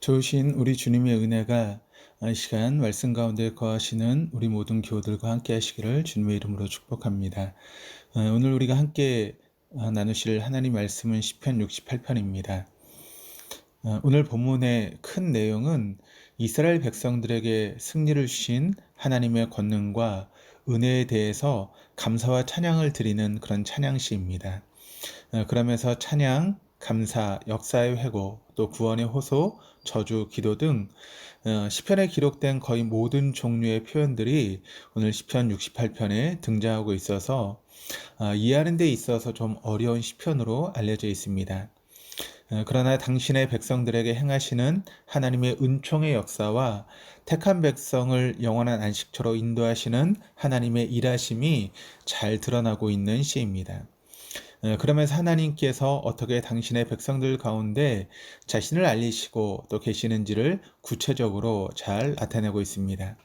좋으신 우리 주님의 은혜가 이 시간 말씀 가운데 거하시는 우리 모든 교우들과 함께 하시기를 주님의 이름으로 축복합니다. 오늘 우리가 함께 나누실 하나님 말씀은 시편 68편입니다. 오늘 본문의 큰 내용은 이스라엘 백성들에게 승리를 주신 하나님의 권능과 은혜에 대해서 감사와 찬양을 드리는 그런 찬양시입니다. 그러면서 찬양, 감사, 역사의 회고, 또 구원의 호소, 저주, 기도 등 시편에 기록된 거의 모든 종류의 표현들이 오늘 시편 68편에 등장하고 있어서 이해하는 데 있어서 좀 어려운 시편으로 알려져 있습니다. 그러나 당신의 백성들에게 행하시는 하나님의 은총의 역사와 택한 백성을 영원한 안식처로 인도하시는 하나님의 일하심이 잘 드러나고 있는 시입니다. 그러면서 하나님께서 어떻게 당신의 백성들 가운데 자신을 알리시고 또 계시는지를 구체적으로 잘 나타내고 있습니다.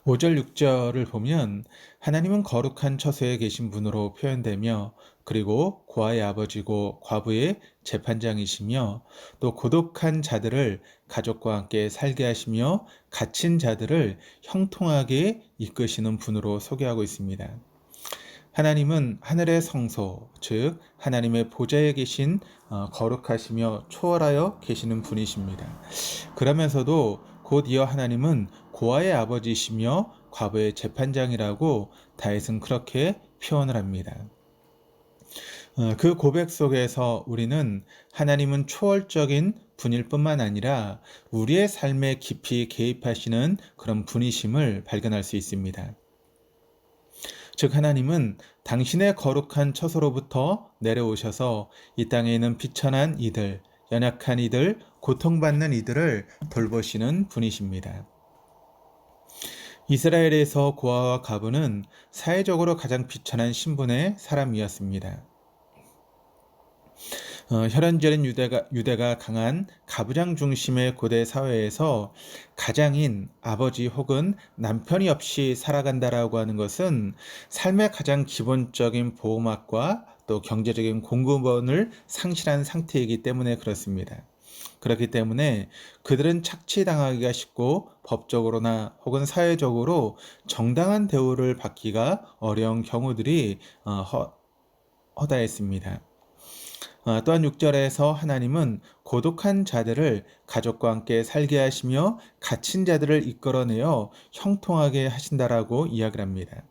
5절, 6절을 보면 하나님은 거룩한 처소에 계신 분으로 표현되며 그리고 고아의 아버지고 과부의 재판장이시며 또 고독한 자들을 가족과 함께 살게 하시며 갇힌 자들을 형통하게 이끄시는 분으로 소개하고 있습니다. 하나님은 하늘의 성소, 즉 하나님의 보좌에 계신 거룩하시며 초월하여 계시는 분이십니다. 그러면서도 곧 이어 하나님은 고아의 아버지이시며 과부의 재판장이라고 다윗은 그렇게 표현을 합니다. 그 고백 속에서 우리는 하나님은 초월적인 분일 뿐만 아니라 우리의 삶에 깊이 개입하시는 그런 분이심을 발견할 수 있습니다. 즉 하나님은 당신의 거룩한 처소로부터 내려오셔서 이 땅에 있는 비천한 이들, 연약한 이들, 고통받는 이들을 돌보시는 분이십니다. 이스라엘에서 고아와 과부는 사회적으로 가장 비천한 신분의 사람이었습니다. 혈연절인 유대가 강한 가부장 중심의 고대 사회에서 가장인 아버지 혹은 남편이 없이 살아간다라고 하는 것은 삶의 가장 기본적인 보호막과 또 경제적인 공급원을 상실한 상태이기 때문에 그렇습니다. 그렇기 때문에 그들은 착취당하기가 쉽고 법적으로나 혹은 사회적으로 정당한 대우를 받기가 어려운 경우들이 허다했습니다. 또한 6절에서 하나님은 고독한 자들을 가족과 함께 살게 하시며 갇힌 자들을 이끌어내어 형통하게 하신다라고 이야기를 합니다.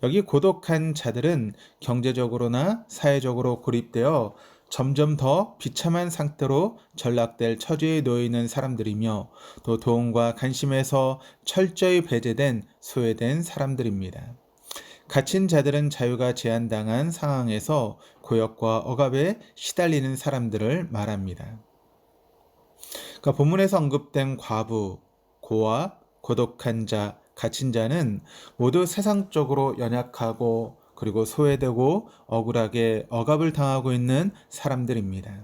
여기 고독한 자들은 경제적으로나 사회적으로 고립되어 점점 더 비참한 상태로 전락될 처지에 놓여 있는 사람들이며 또 도움과 관심에서 철저히 배제된 소외된 사람들입니다. 갇힌 자들은 자유가 제한당한 상황에서 고역과 억압에 시달리는 사람들을 말합니다. 그러니까 본문에서 언급된 과부, 고아, 고독한 자, 갇힌 자는 모두 세상적으로 연약하고 그리고 소외되고 억울하게 억압을 당하고 있는 사람들입니다.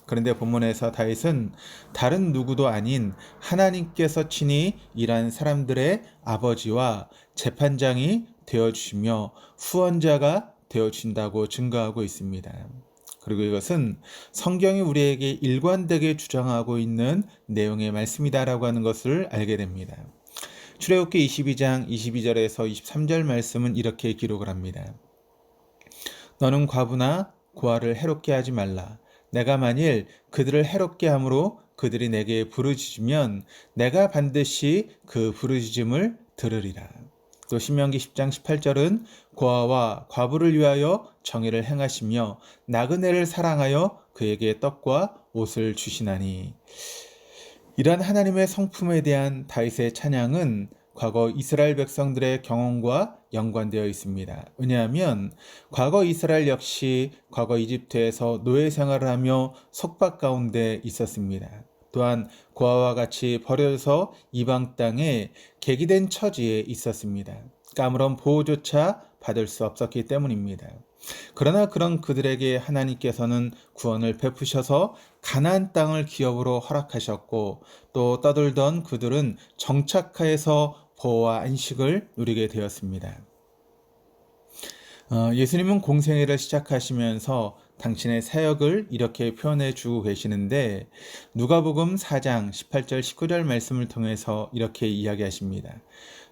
그런데 본문에서 다윗은 다른 누구도 아닌 하나님께서 친히 일한 사람들의 아버지와 재판장이 되어주시며 후원자가 되어준다고 증거하고 있습니다. 그리고 이것은 성경이 우리에게 일관되게 주장하고 있는 내용의 말씀이다라고 하는 것을 알게 됩니다. 출애굽기 22장 22절에서 23절 말씀은 이렇게 기록을 합니다. 너는 과부나 고아를 해롭게 하지 말라. 내가 만일 그들을 해롭게 함으로 그들이 내게 부르짖으면 내가 반드시 그 부르짖음을 들으리라. 또 신명기 10장 18절은 고아와 과부를 위하여 정의를 행하시며 나그네를 사랑하여 그에게 떡과 옷을 주시나니. 이러한 하나님의 성품에 대한 다윗의 찬양은 과거 이스라엘 백성들의 경험과 연관되어 있습니다. 왜냐하면 과거 이스라엘 역시 과거 이집트에서 노예 생활을 하며 속박 가운데 있었습니다. 또한 고아와 같이 버려져서 이방 땅에 계기된 처지에 있었습니다. 아무런 보호조차 받을 수 없었기 때문입니다. 그러나 그런 그들에게 하나님께서는 구원을 베푸셔서 가나안 땅을 기업으로 허락하셨고 또 떠들던 그들은 정착하여서 보호와 안식을 누리게 되었습니다. 예수님은 공생애를 시작하시면서 당신의 사역을 이렇게 표현해 주고 계시는데 누가복음 4장 18절 19절 말씀을 통해서 이렇게 이야기하십니다.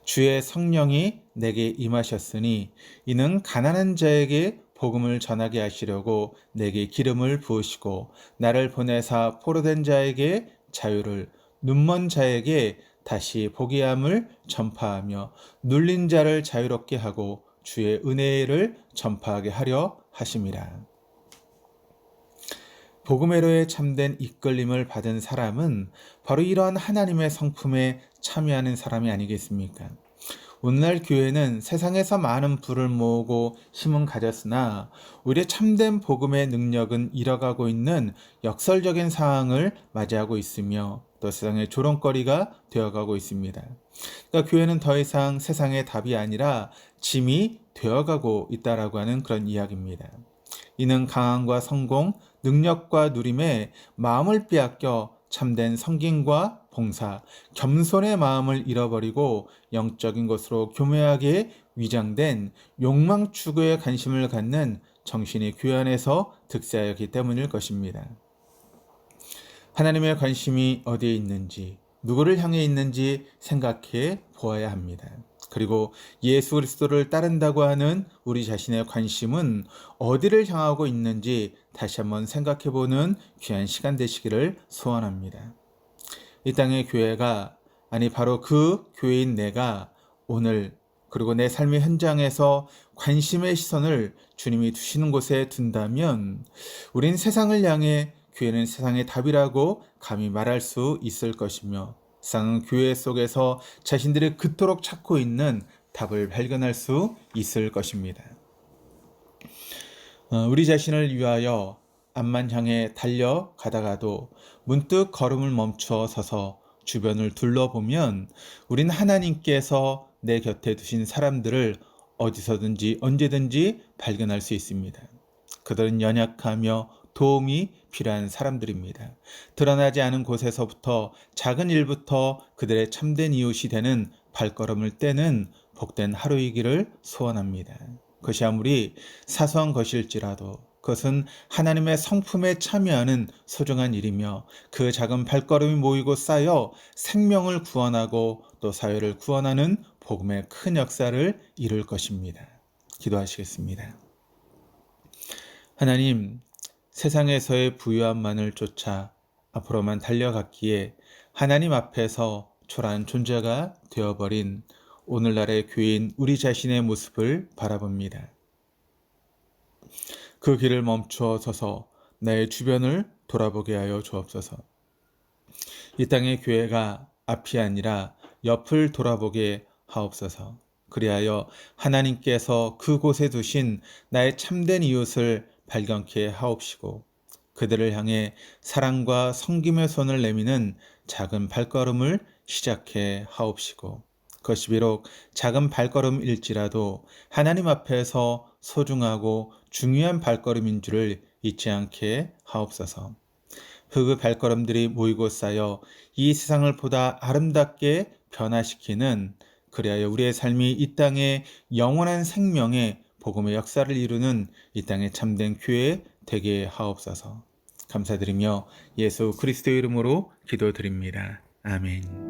주의 성령이 내게 임하셨으니 이는 가난한 자에게 복음을 전하게 하시려고 내게 기름을 부으시고 나를 보내사 포로된 자에게 자유를 눈먼 자에게 다시 보게 함을 전파하며 눌린 자를 자유롭게 하고 주의 은혜를 전파하게 하려 하심이라. 복음회로에 참된 이끌림을 받은 사람은 바로 이러한 하나님의 성품에 참여하는 사람이 아니겠습니까? 오늘날 교회는 세상에서 많은 부를 모으고 힘은 가졌으나 우리의 참된 복음의 능력은 잃어가고 있는 역설적인 상황을 맞이하고 있으며 또 세상의 조롱거리가 되어가고 있습니다. 그러니까 교회는 더 이상 세상의 답이 아니라 짐이 되어가고 있다라고 하는 그런 이야기입니다. 이는 강함과 성공, 능력과 누림에 마음을 빼앗겨 참된 성김과 봉사, 겸손의 마음을 잃어버리고 영적인 것으로 교묘하게 위장된 욕망 추구에 관심을 갖는 정신이 교회 안에서 득세하였기 때문일 것입니다. 하나님의 관심이 어디에 있는지, 누구를 향해 있는지 생각해 보아야 합니다. 그리고 예수 그리스도를 따른다고 하는 우리 자신의 관심은 어디를 향하고 있는지 다시 한번 생각해보는 귀한 시간 되시기를 소원합니다. 이 땅의 교회가, 아니 바로 그 교회인 내가 오늘 그리고 내 삶의 현장에서 관심의 시선을 주님이 두시는 곳에 둔다면 우린 세상을 향해 교회는 세상의 답이라고 감히 말할 수 있을 것이며 세상은 교회 속에서 자신들이 그토록 찾고 있는 답을 발견할 수 있을 것입니다. 우리 자신을 위하여 앞만 향해 달려가다가도 문득 걸음을 멈춰 서서 주변을 둘러보면 우린 하나님께서 내 곁에 두신 사람들을 어디서든지 언제든지 발견할 수 있습니다. 그들은 연약하며 도움이 필요한 사람들입니다. 드러나지 않은 곳에서부터 작은 일부터 그들의 참된 이웃이 되는 발걸음을 떼는 복된 하루이기를 소원합니다. 그것이 아무리 사소한 것일지라도 그것은 하나님의 성품에 참여하는 소중한 일이며 그 작은 발걸음이 모이고 쌓여 생명을 구원하고 또 사회를 구원하는 복음의 큰 역사를 이룰 것입니다. 기도하시겠습니다. 하나님, 세상에서의 부유함만을 쫓아 앞으로만 달려갔기에 하나님 앞에서 초라한 존재가 되어버린 오늘날의 교회인 우리 자신의 모습을 바라봅니다. 그 길을 멈추어 서서 나의 주변을 돌아보게 하여 주옵소서. 이 땅의 교회가 앞이 아니라 옆을 돌아보게 하옵소서. 그리하여 하나님께서 그곳에 두신 나의 참된 이웃을 발견케 하옵시고 그들을 향해 사랑과 섬김의 손을 내미는 작은 발걸음을 시작해 하옵시고 그것이 비록 작은 발걸음일지라도 하나님 앞에서 소중하고 중요한 발걸음인 줄을 잊지 않게 하옵소서. 그 발걸음들이 모이고 쌓여 이 세상을 보다 아름답게 변화시키는, 그리하여 우리의 삶이 이 땅에 영원한 생명의 복음의 역사를 이루는 이 땅의 참된 교회 되게 하옵소서. 감사드리며 예수 그리스도의 이름으로 기도드립니다. 아멘.